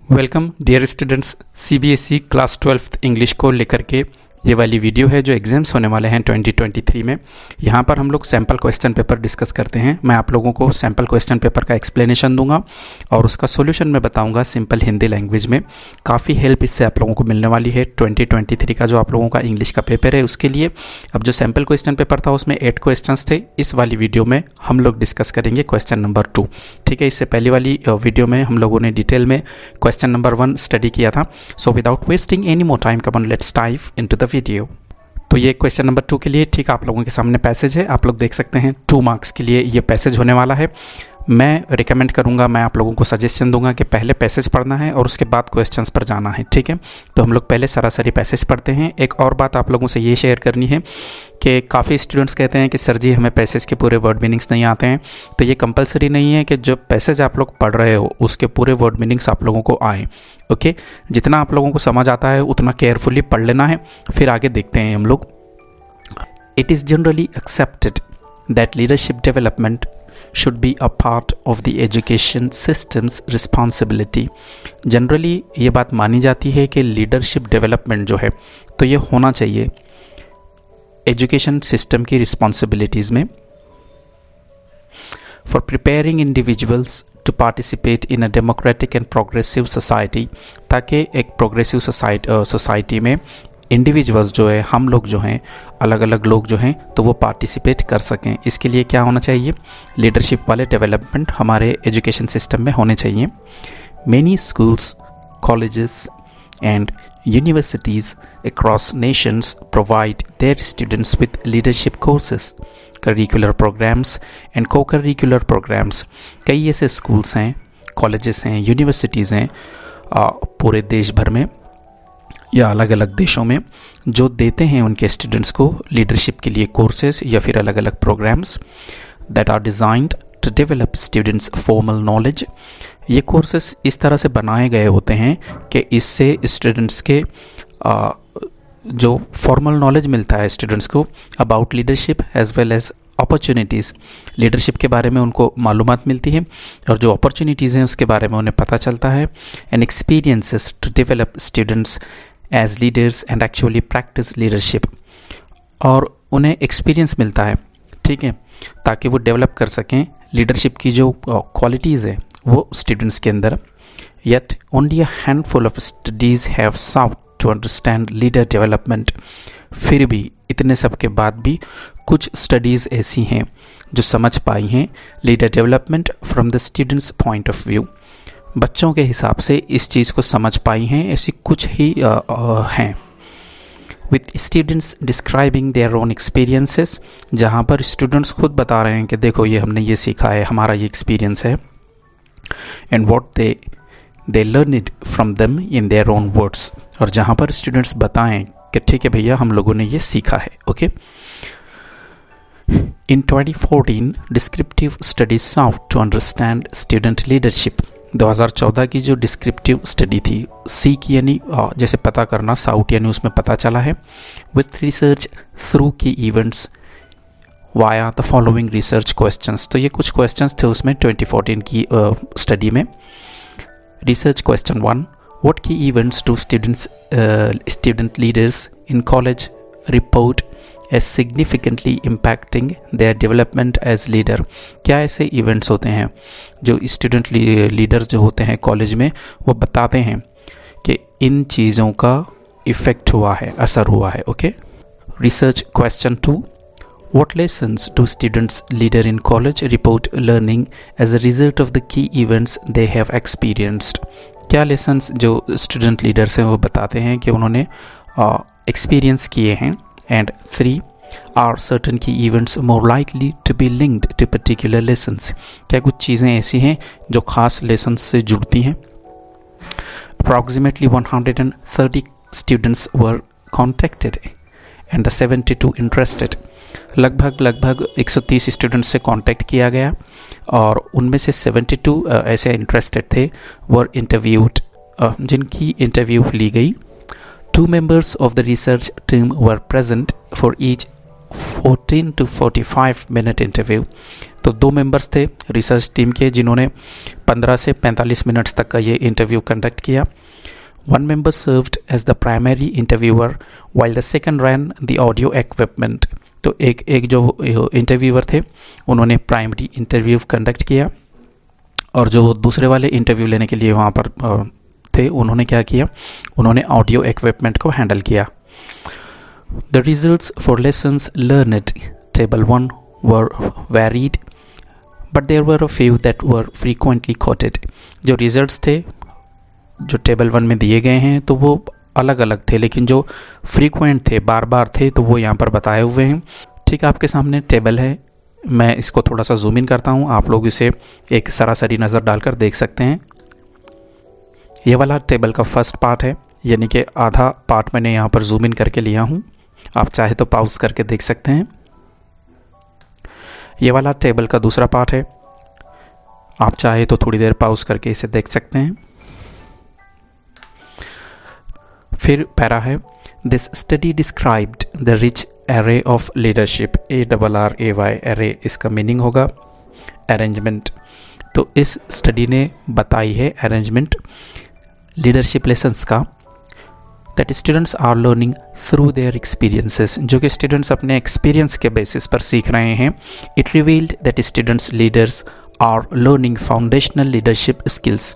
Welcome dear students. CBSE class 12th English को लेकर के ये वाली वीडियो है जो एग्ज़ाम्स होने वाले हैं 2023 में। यहाँ पर हम लोग सैम्पल क्वेश्चन पेपर डिस्कस करते हैं। मैं आप लोगों को सैम्पल क्वेश्चन पेपर का एक्सप्लेनेशन दूंगा और उसका सॉल्यूशन मैं बताऊंगा सिंपल हिंदी लैंग्वेज में। काफ़ी हेल्प इससे आप लोगों को मिलने वाली है 2023 का जो आप लोगों का इंग्लिश का पेपर है उसके लिए। अब जो सैम्पल क्वेश्चन पेपर था उसमें 8 क्वेश्चन थे। इस वाली वीडियो में हम लोग डिस्कस करेंगे क्वेश्चन नंबर 2। ठीक है, इससे पहली वाली वीडियो में हम लोगों ने डिटेल में क्वेश्चन नंबर 1 स्टडी किया था। So without wasting any more time come on let's dive into the video. तो ये क्वेश्चन नंबर 2 के लिए ठीक आप लोगों के सामने पैसेज है, आप लोग देख सकते हैं 2 मार्क्स के लिए ये पैसेज होने वाला है। मैं रिकमेंड करूंगा, मैं आप लोगों को सजेशन दूंगा कि पहले पैसेज पढ़ना है और उसके बाद क्वेश्चंस पर जाना है। ठीक है, तो हम लोग पहले सरासरी पैसेज पढ़ते हैं। एक और बात आप लोगों से ये शेयर करनी है कि काफ़ी स्टूडेंट्स कहते हैं कि सर जी हमें पैसेज के पूरे वर्ड मीनिंग्स नहीं आते हैं। तो ये कंपलसरी नहीं है कि जो पैसेज आप लोग पढ़ रहे हो उसके पूरे वर्ड मीनिंग्स आप लोगों को आए। ओके, जितना आप लोगों को समझ आता है उतना केयरफुली पढ़ लेना है, फिर आगे देखते हैं हम लोग। It is generally accepted that leadership development should be a part of the education system's responsibility. Generally ये बात मानी जाती है कि leadership development जो है तो ये होना चाहिए education system की responsibilities में। For preparing individuals to participate in a democratic and progressive society, ताकि एक progressive society में इंडिविजुअल्स जो है, हम लोग जो हैं, अलग अलग लोग जो हैं, तो वो पार्टिसिपेट कर सकें। इसके लिए क्या होना चाहिए? लीडरशिप वाले डेवलपमेंट हमारे एजुकेशन सिस्टम में होने चाहिए। Many schools, colleges and universities across nations provide their students with leadership courses, curricular programs and co curricular programs. कई ऐसे स्कूल्स हैं, कॉलेजेस हैं, यूनिवर्सिटीज़ हैं पूरे देश भर में या अलग अलग देशों में जो देते हैं उनके स्टूडेंट्स को लीडरशिप के लिए कोर्सेज या फिर अलग अलग programs that are designed to develop students formal knowledge. ये कोर्सेज इस तरह से बनाए गए होते हैं कि इससे स्टूडेंट्स के जो फॉर्मल नॉलेज मिलता है स्टूडेंट्स को about leadership as well as opportunities. Leadership के बारे में उनको मालूमात मिलती है और जो अपॉर्चुनिटीज़ हैं उसके बारे में उन्हें पता चलता है। And experiences to develop students as leaders and actually practice leadership, और उन्हें एक्सपीरियंस मिलता है, ठीक है, ताकि वो डेवलप कर सकें लीडरशिप की जो क्वालिटीज़ है वो स्टूडेंट्स के अंदर। Yet only a handful of studies have sought to understand leader development. फिर भी इतने सब के बाद भी कुछ स्टडीज़ ऐसी हैं जो समझ पाई हैं leader development from the students point of view. बच्चों के हिसाब से इस चीज़ को समझ पाई हैं, ऐसी कुछ ही हैं। With students describing their own experiences, जहाँ पर स्टूडेंट्स खुद बता रहे हैं कि देखो ये हमने ये सीखा है, हमारा ये एक्सपीरियंस है। And what they learn it from them in their own words, और जहाँ पर स्टूडेंट्स बताएं कि ठीक है भैया हम लोगों ने ये सीखा है। Okay, in 2014 descriptive studies sought to understand student leadership. 2014 की जो डिस्क्रिप्टिव स्टडी थी, सीक यानी जैसे पता करना, साउट यानी उसमें पता चला है। विथ रिसर्च थ्रू की events via the following research questions. तो ये कुछ क्वेश्चंस थे उसमें 2014 की स्टडी में। Research question 1, what key events do student leaders in college report as significantly impacting their development as leader? क्या ऐसे इवेंट्स होते हैं जो स्टूडेंट लीडर्स जो होते हैं कॉलेज में वो बताते हैं कि इन चीज़ों का इफ़ेक्ट हुआ है, असर हुआ है। Okay, research question 2, what lessons do students leader in college report learning as a result of the key events they have experienced? क्या लेसन्स जो स्टूडेंट लीडर्स हैं वो बताते हैं कि उन्होंने एक्सपीरियंस किए हैं। And 3, are certain key events more likely to be linked to particular lessons. क्या कुछ चीज़ें ऐसी हैं जो ख़ास लेसन्स से जुड़ती हैं। Approximately 130 students were contacted and 72 interested. लगभग 130 स्टूडेंट्स से कांटेक्ट किया गया और उनमें से 72 ऐसे इंटरेस्टेड थे, वर इंटरव्यूड, जिनकी इंटरव्यू ली गई। 2 members of the research team were present for each 14 to 45 minute interview. तो 2 मेंबर्स थे रिसर्च टीम के जिन्होंने 15 से 45 मिनट्स तक का ये इंटरव्यू कंडक्ट किया। 1 member served as the primary interviewer while the second ran the audio equipment। तो एक जो इंटरव्यूअर थे उन्होंने प्राइमरी इंटरव्यू कंडक्ट किया और जो दूसरे वाले इंटरव्यू लेने के लिए वहाँ पर थे उन्होंने क्या किया, उन्होंने ऑडियो इक्विपमेंट को हैंडल किया। The results for lessons learned table 1 were varied but there were a few that were frequently quoted। जो रिजल्ट्स थे जो टेबल 1 में दिए गए हैं तो वो अलग अलग थे, लेकिन जो फ्रीक्वेंट थे, बार बार थे, तो वो यहाँ पर बताए हुए हैं। ठीक है, आपके सामने टेबल है, मैं इसको थोड़ा सा जूम इन करता हूँ, आप लोग इसे एक सरासरी नज़र डालकर देख सकते हैं। ये वाला टेबल का फर्स्ट पार्ट है, यानी कि आधा पार्ट मैंने यहाँ पर जूम इन करके लिया हूँ, आप चाहे तो पॉज करके देख सकते हैं। ये वाला टेबल का दूसरा पार्ट है, आप चाहे तो थोड़ी देर पॉज करके इसे देख सकते हैं। फिर पैरा है, this study described the rich array of leadership, ARRAY array इसका मीनिंग होगा अरेंजमेंट। तो इस स्टडी ने बताई है अरेंजमेंट लीडरशिप लेसन्स का, that students are learning through their experiences, जो कि स्टूडेंट्स अपने एक्सपीरियंस के बेसिस पर सीख रहे हैं। It revealed that students leaders are learning foundational leadership skills.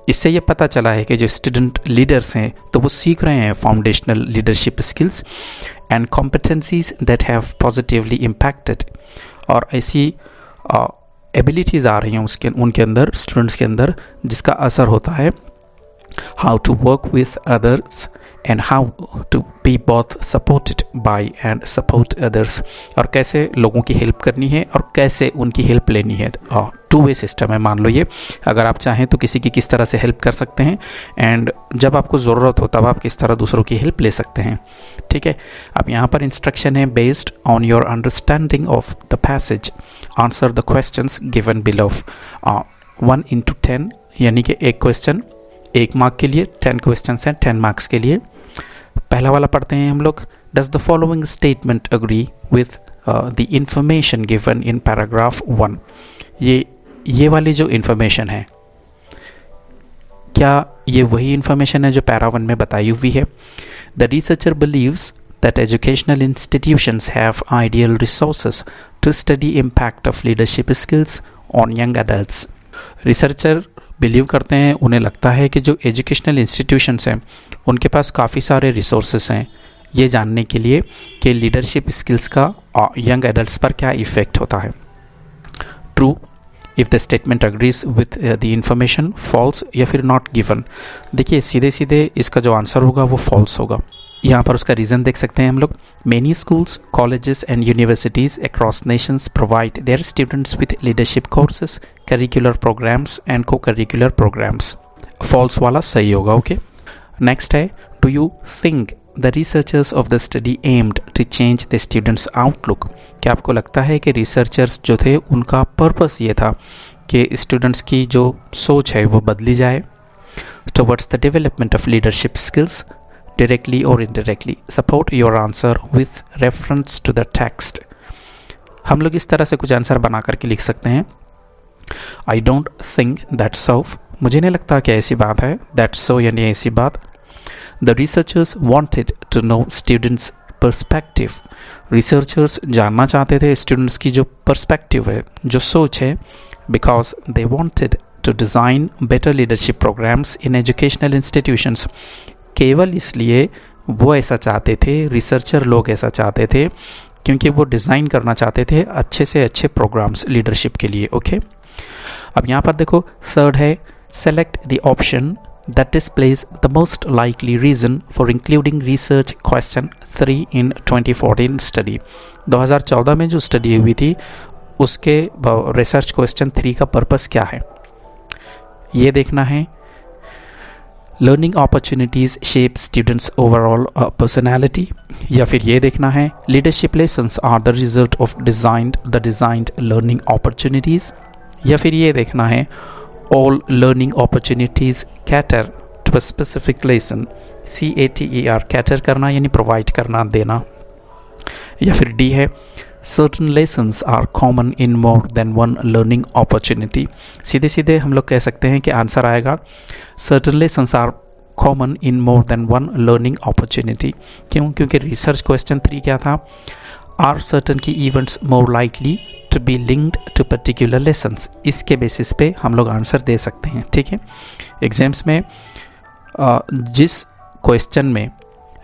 इससे ये पता चला है कि जो स्टूडेंट लीडर्स हैं तो वो सीख रहे हैं foundational leadership skills and competencies that have positively impacted, और ऐसी एबिलिटीज़ आ रही हैं उनके अंदर, स्टूडेंट्स के अंदर, जिसका असर होता है how to work with others and how to be both supported by and support others, और कैसे लोगों की हेल्प करनी है और कैसे उनकी हेल्प लेनी है। 2 वे सिस्टम है, मान लो ये, अगर आप चाहें तो किसी की किस तरह से हेल्प कर सकते हैं एंड जब आपको ज़रूरत हो तब आप किस तरह दूसरों की हेल्प ले सकते हैं। ठीक है, अब यहाँ पर इंस्ट्रक्शन है, based on your understanding of the passage answer the questions given below. 1 into 10, यानी कि एक क्वेश्चन 1 मार्क के लिए, 10 क्वेश्चंस हैं 10 मार्क्स के लिए। पहला वाला पढ़ते हैं हम लोग, does the following statement agree with the information given in paragraph 1। ये वाली जो इन्फॉर्मेशन है, क्या ये वही इन्फॉर्मेशन है जो पैरा 1 में बताई हुई है? The researcher believes that educational institutions have ideal resources to study impact of leadership skills on young adults. Researcher believe करते हैं, उन्हें लगता है कि जो एजुकेशनल इंस्टीट्यूशंस हैं उनके पास काफ़ी सारे रिसोर्सेस हैं ये जानने के लिए कि लीडरशिप स्किल्स का यंग एडल्ट्स पर क्या इफ़ेक्ट होता है। True if the statement agrees with the information, false या फिर नॉट गिवन। देखिए सीधे सीधे इसका जो आंसर होगा वो फॉल्स होगा। यहाँ पर उसका रीज़न देख सकते हैं हम लोग, many schools, colleges and universities across nations provide their students with leadership courses, curricular programs and co curricular programs. False वाला सही होगा। ओके, नेक्स्ट है, do you think the researchers of the study aimed to change the students outlook. क्या आपको लगता है कि researchers जो थे उनका पर्पस ये था कि स्टूडेंट्स की जो सोच है वो बदली जाए towards the development of leadership skills directly or indirectly? Support your answer with reference to the text। हम लोग इस तरह से कुछ आंसर बना करके लिख सकते हैं, I don't think that's so, मुझे नहीं लगता कि ऐसी बात है, that's so यानी ऐसी बात। The researchers wanted to know students perspective, researchers जानना चाहते थे students की जो perspective है, जो सोच है, because they wanted to design better leadership programs in educational institutions। केवल इसलिए वो ऐसा चाहते थे, रिसर्चर लोग ऐसा चाहते थे क्योंकि वो डिज़ाइन करना चाहते थे अच्छे से अच्छे प्रोग्राम्स लीडरशिप के लिए। ओके, अब यहाँ पर देखो, थर्ड है, select the option that displays the most likely reason for including research question 3 in 2014 study. 2014 में जो स्टडी हुई थी उसके रिसर्च क्वेश्चन 3 का पर्पस क्या है ये देखना है। Learning opportunities shape students overall personality, या फिर ये देखना है leadership lessons are the result of designed learning opportunities, या फिर ये देखना है all learning opportunities cater to a specific lesson, CATER cater करना यानी प्रोवाइड करना, देना। या फिर डी है certain lessons are common in more than one learning opportunity. सीधे सीधे हम लोग कह सकते हैं कि आंसर आएगा certain lessons are common in more than one learning opportunity. क्यों? क्योंकि रिसर्च क्वेश्चन 3 क्या था, are certain key events more likely to be linked to particular lessons. इसके बेसिस पे हम लोग आंसर दे सकते हैं। ठीक है, एग्जाम्स में जिस क्वेश्चन में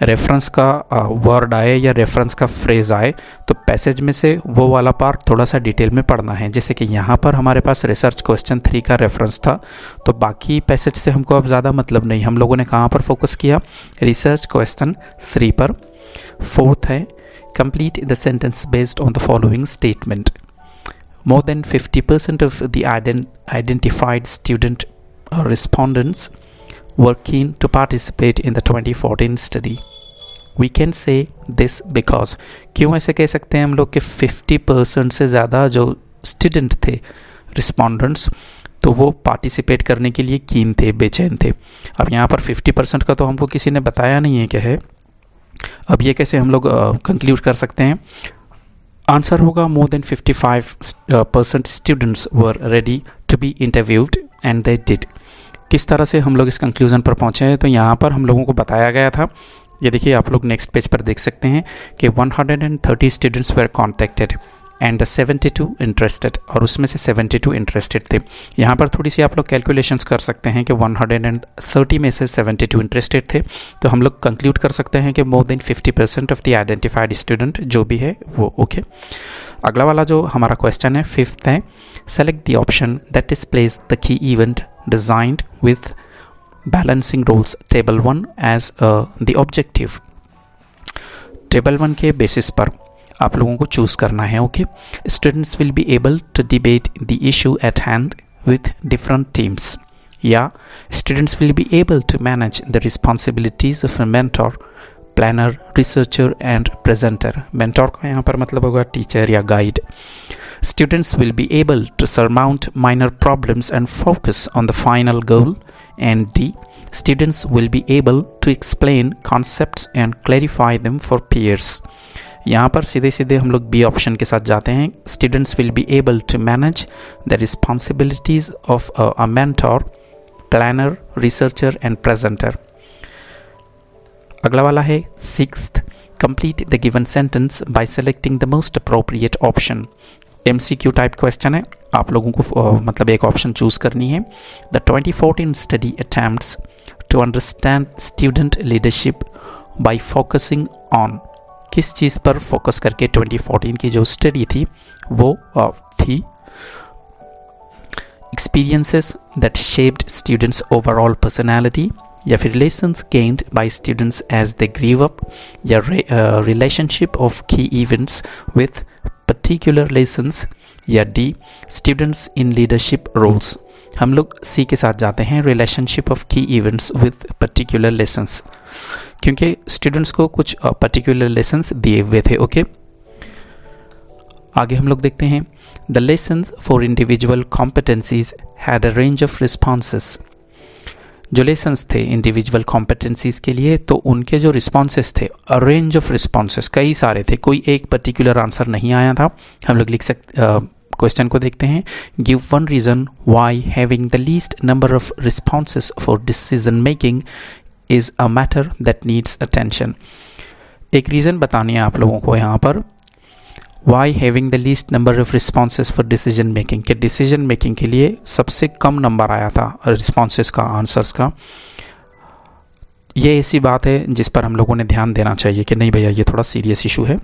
रेफरेंस का वर्ड आए या रेफरेंस का फ्रेज आए तो पैसेज में से वो वाला पार्ट थोड़ा सा डिटेल में पढ़ना है। जैसे कि यहाँ पर हमारे पास रिसर्च क्वेश्चन 3 का रेफरेंस था, तो बाकी पैसेज से हमको अब ज़्यादा मतलब नहीं। हम लोगों ने कहाँ पर फोकस किया, रिसर्च क्वेश्चन 3 पर। 4th है complete the sentence based on the following statement. More than 50% of the identified student respondents were keen to participate in the 2014 study. We can say this because क्यों ऐसे कह सकते हैं हम लोग कि 50% से ज़्यादा जो स्टूडेंट थे रिस्पॉन्डेंट्स, तो वो पार्टिसिपेट करने के लिए कीन थे, बेचैन थे। अब यहाँ पर 50% का तो हमको किसी ने बताया नहीं है क्या है। अब ये कैसे हम लोग कंक्लूड कर सकते हैं? आंसर होगा more than 55% students were ready to be interviewed and they did. किस तरह से हम लोग इस कंक्लूजन पर पहुँचे हैं? तो यहाँ पर हम लोगों को बताया गया था, ये देखिए आप लोग नेक्स्ट पेज पर देख सकते हैं कि 130 students were contacted and 72 interested, और उसमें से 72 इंटरेस्टेड थे। यहाँ पर थोड़ी सी आप लोग कैलकुलेशंस कर सकते हैं कि 130 में से 72 इंटरेस्टेड थे, तो हम लोग कंक्लूड कर सकते हैं कि more than 50% of the identified student जो भी है वो ओके। अगला वाला जो हमारा क्वेश्चन है 5th है select the option that displays the key event designed with balancing roles table 1 as the objective. Table 1 के बेसिस पर आप लोगों को चूज़ करना है। Okay, students will be able to debate the issue at hand with different teams, या students will be able to manage the responsibilities of a mentor, planner, researcher and presenter. Mentor का यहाँ पर मतलब होगा teacher या guide. Students will be able to surmount minor problems and focus on the final goal. And D, students will be able to explain concepts and clarify them for peers. यहाँ पर सीधे सीधे हम लोग बी ऑप्शन के साथ जाते हैं। Students will be able to manage the responsibilities of a mentor, planner, researcher and presenter. अगला वाला है 6th complete the given sentence by selecting the most appropriate option. MCQ type question है, आप लोगों को मतलब एक ऑप्शन चूज करनी है। The 2014 study attempts to understand student leadership by focusing on, किस चीज़ पर फोकस करके 2014 की जो स्टडी थी वो थी experiences that shaped students overall personality, या फिर lessons gained by students as they grew up, या relationship of key events with particular lessons, या D students in leadership roles. हम लोग सी के साथ जाते हैं, relationship of key events with particular lessons, क्योंकि स्टूडेंट्स को कुछ पर्टिकुलर लेसन्स दिए हुए थे। ओके, आगे हम लोग देखते हैं the lessons for individual competencies had a range of responses. जो लेसन्स थे इंडिविजुअल कॉम्पिटेंसीज के लिए, तो उनके जो रिस्पॉन्सेस थे, अ रेंज ऑफ रिस्पॉन्सेस, कई सारे थे, कोई एक पर्टिकुलर आंसर नहीं आया था। हम लोग लिख सकते, क्वेश्चन को देखते हैं। Give one reason why having the least number of responses for decision making is a matter that needs attention. एक रीज़न बतानी है आप लोगों को यहाँ पर, why having the least number of responses for decision making, के डिसीजन मेकिंग के लिए सबसे कम नंबर आया था रिस्पॉन्सेस का, आंसर्स का। ये ऐसी बात है जिस पर हम लोगों ने ध्यान देना चाहिए कि नहीं भैया ये थोड़ा सीरियस इशू है।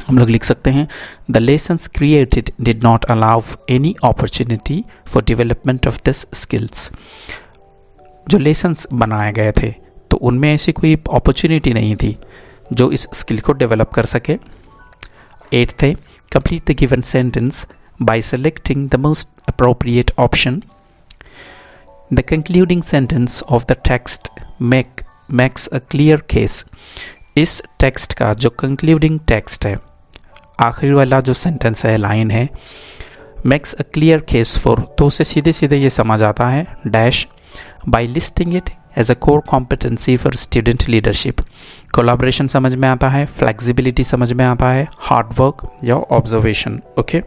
हम लोग लिख सकते हैं the lessons created did not allow any opportunity for development of this skills. जो लेसन्स बनाए गए थे तो उनमें ऐसी कोई अपॉर्चुनिटी नहीं थी जो इस स्किल को डेवलप कर सके। 8th है complete the given sentence by selecting the most appropriate option. The concluding sentence of the text makes a clear case. इस टेक्स्ट का जो कंक्लूडिंग टेक्स्ट है, आखिरी वाला जो सेंटेंस है, लाइन है, makes a clear case for, तो उसे सीधे सीधे ये समझ आता है dash by listing it as a core competency for student leadership. Collaboration समझ में आता है, फ्लेक्सिबिलिटी समझ में आता है, हार्ड वर्क या ऑब्जर्वेशन। ओके,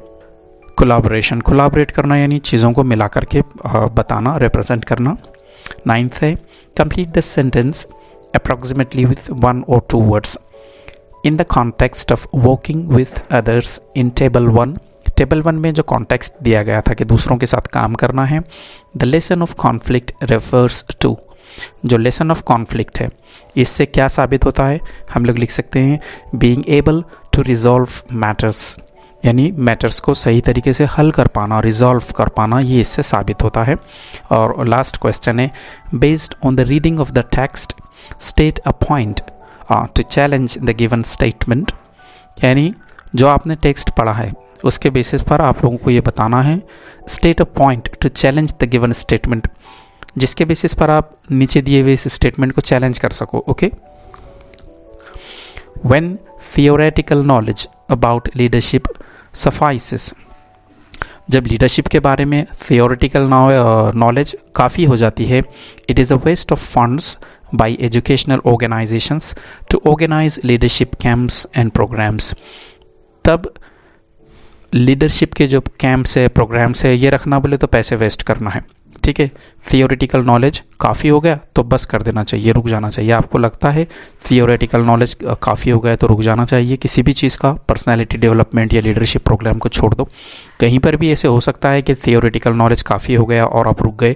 कोलाब्रेशन, कोलाबरेट करना यानी चीज़ों को मिला करके बताना, रिप्रेजेंट करना। 9th है complete the sentence approximately with 1 or 2 words in the context of working with others in table 1। Table 1 में जो कॉन्टेक्स्ट दिया गया था कि दूसरों के साथ काम करना है, the lesson of conflict refers to. जो लेसन ऑफ कॉन्फ्लिक्ट है, इससे क्या साबित होता है, हम लोग लिख सकते हैं being able to resolve matters, यानी मैटर्स को सही तरीके से हल कर पाना, रिजॉल्व कर पाना, ये इससे साबित होता है। और लास्ट क्वेश्चन है based on the reading of the text state a point two challenge the given statement. यानी जो आपने टेक्स्ट पढ़ा है उसके बेसिस पर आप लोगों को ये बताना है, state a point two challenge the given statement, जिसके बेसिस पर आप नीचे दिए हुए इस स्टेटमेंट को चैलेंज कर सको। Okay, when theoretical knowledge about leadership suffices, जब लीडरशिप के बारे में थियोरेटिकल नॉलेज काफ़ी हो जाती है, it is a waste of funds by educational organizations to organize leadership camps and programs. तब लीडरशिप के जो कैंप्स है, प्रोग्राम्स है, ये रखना बोले तो पैसे वेस्ट करना है। ठीक है, थियोरेटिकल नॉलेज काफ़ी हो गया तो बस कर देना चाहिए, रुक जाना चाहिए। आपको लगता है थियोरेटिकल नॉलेज काफ़ी हो गया तो रुक जाना चाहिए, किसी भी चीज़ का पर्सनालिटी डेवलपमेंट या लीडरशिप प्रोग्राम को छोड़ दो। कहीं पर भी ऐसे हो सकता है कि थियोरेटिकल नॉलेज काफ़ी हो गया और आप रुक गए।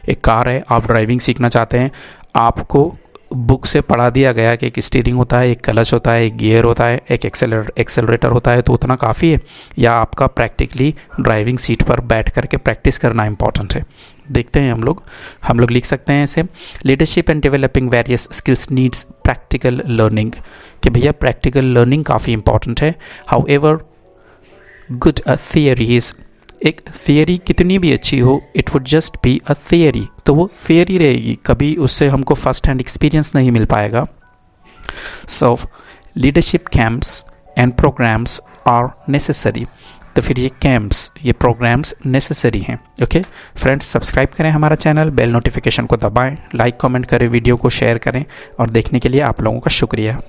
एक कार है, आप ड्राइविंग सीखना चाहते हैं, आपको बुक से पढ़ा दिया गया कि एक स्टीयरिंग होता है, एक क्लच होता है, एक गियर होता है, एक एक्सेलरेटर होता है, तो उतना काफ़ी है, या आपका प्रैक्टिकली ड्राइविंग सीट पर बैठ करके प्रैक्टिस करना इंपॉर्टेंट है। देखते हैं हम लोग लिख सकते हैं ऐसे, leadership and developing various skills needs practical learning, कि भैया प्रैक्टिकल लर्निंग काफ़ी इंपॉर्टेंट है। How ever good a theory is, एक थियरी कितनी भी अच्छी हो, it would just be a theory, तो वो थियरी रहेगी, कभी उससे हमको फर्स्ट हैंड एक्सपीरियंस नहीं मिल पाएगा। So leadership camps and programs are necessary, तो फिर ये कैंप्स, ये प्रोग्राम्स नेसेसरी हैं। ओके फ्रेंड्स, सब्सक्राइब करें हमारा चैनल, बेल नोटिफिकेशन को दबाएं, लाइक कमेंट करें, वीडियो को शेयर करें, और देखने के लिए आप लोगों का शुक्रिया।